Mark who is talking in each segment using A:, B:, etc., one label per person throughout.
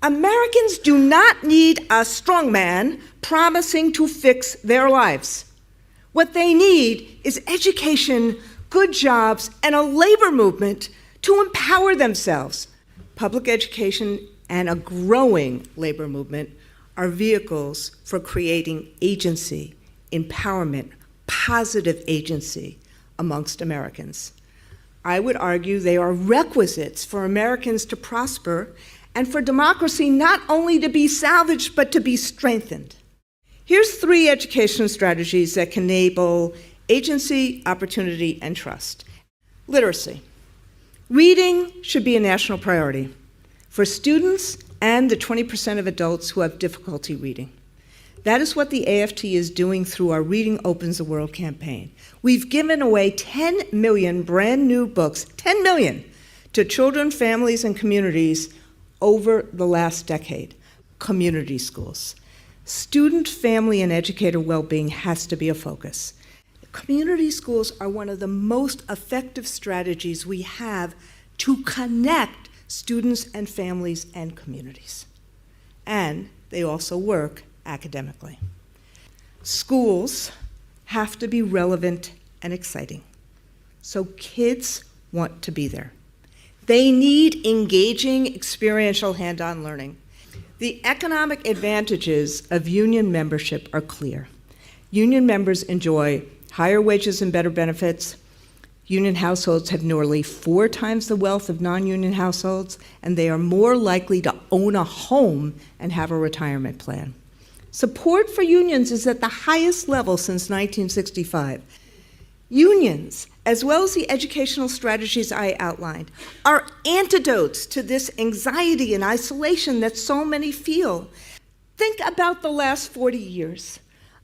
A: Americans do not need a strongman promising to fix their lives. What they need is education, good jobs, and a labor movement to empower themselves. Public education and a growing labor movement are vehicles for creating agency, empowerment, positive agency amongst Americans. I would argue they are requisites for Americans to prosper and for democracy not only to be salvaged, but to be strengthened. Here's 3 educational strategies that can enable agency, opportunity, and trust. Literacy. Reading should be a national priority for students and the 20% of adults who have difficulty reading. That is what the AFT is doing through our Reading Opens the World campaign. We've given away 10 million brand new books, 10 million, to children, families, and communities over the last decade. Community schools. Student, family, and educator well-being has to be a focus. Community schools are one of the most effective strategies we have to connect students and families and communities. And they also work academically. Schools have to be relevant and exciting, so kids want to be there. They need engaging, experiential, hand-on learning. The economic advantages of union membership are clear. Union members enjoy higher wages and better benefits. Union households have nearly 4 times the wealth of non-union households, and they are more likely to own a home and have a retirement plan. Support for unions is at the highest level since 1965. Unions, as well as the educational strategies I outlined, are antidotes to this anxiety and isolation that so many feel. Think about the last 40 years.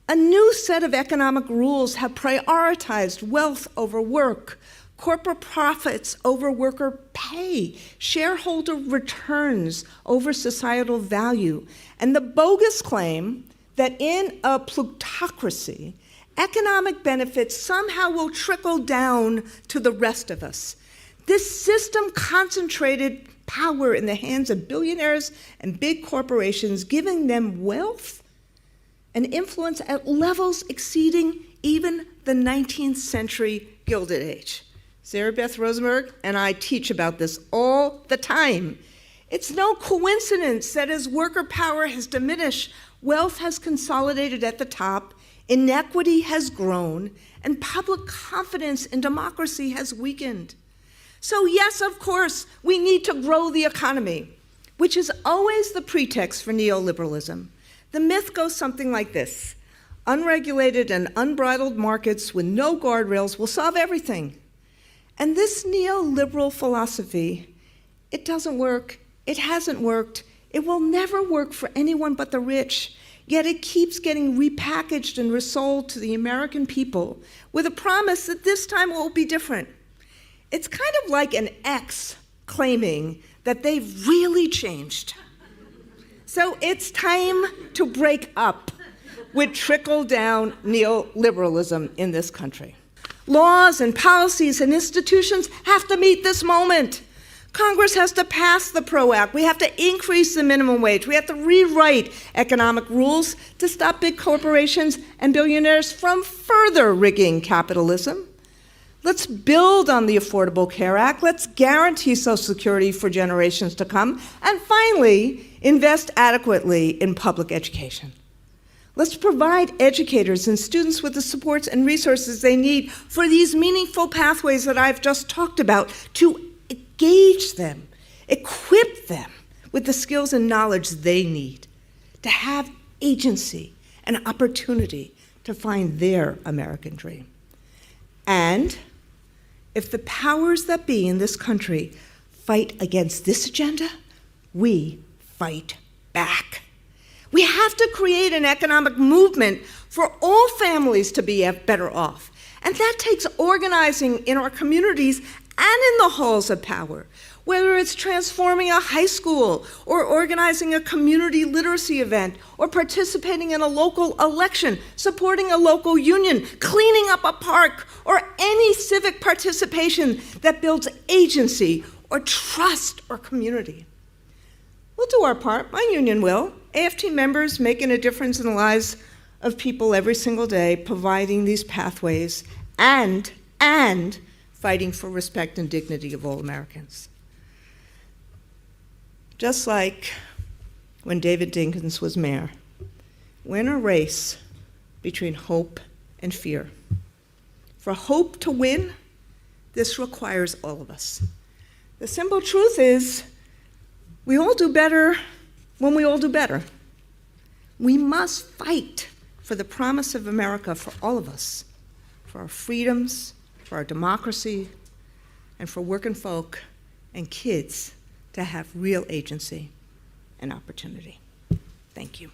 A: A new set of economic rules have prioritized wealth over work, corporate profits over worker pay, shareholder returns over societal value, and the bogus claim that in a plutocracy, economic benefits somehow will trickle down to the rest of us. This system concentrated power in the hands of billionaires and big corporations, giving them wealth and influence at levels exceeding even the 19th century Gilded Age. Sarah Beth Rosenberg and I teach about this all the time. It's no coincidence that as worker power has diminished, wealth has consolidated at the top, inequity has grown, and public confidence in democracy has weakened. So yes, of course, we need to grow the economy, which is always the pretext for neoliberalism. The myth goes something like this: unregulated and unbridled markets with no guardrails will solve everything. And this neoliberal philosophy, it doesn't work, it hasn't worked, it will never work for anyone but the rich, yet it keeps getting repackaged and resold to the American people with a promise that this time it will be different. It's kind of like an ex claiming that they've really changed. So it's time to break up with trickle-down neoliberalism in this country. Laws and policies and institutions have to meet this moment. Congress has to pass the PRO Act. We have to increase the minimum wage. We have to rewrite economic rules to stop big corporations and billionaires from further rigging capitalism. Let's build on the Affordable Care Act. Let's guarantee Social Security for generations to come. And finally, invest adequately in public education. Let's provide educators and students with the supports and resources they need for these meaningful pathways that I've just talked about to engage them, equip them with the skills and knowledge they need to have agency and opportunity to find their American dream. And if the powers that be in this country fight against this agenda, we fight back. We have to create an economic movement for all families to be better off. And that takes organizing in our communities and in the halls of power, whether it's transforming a high school or organizing a community literacy event or participating in a local election, supporting a local union, cleaning up a park, or any civic participation that builds agency or trust or community. We'll do our part. My union will. AFT members making a difference in the lives of people every single day, providing these pathways and fighting for respect and dignity of all Americans. Just like when David Dinkins was mayor, we're in a race between hope and fear. For hope to win, this requires all of us. The simple truth is, we all do better when we all do better. We must fight for the promise of America for all of us, for our freedoms, for our democracy, and for working folk and kids to have real agency and opportunity. Thank you.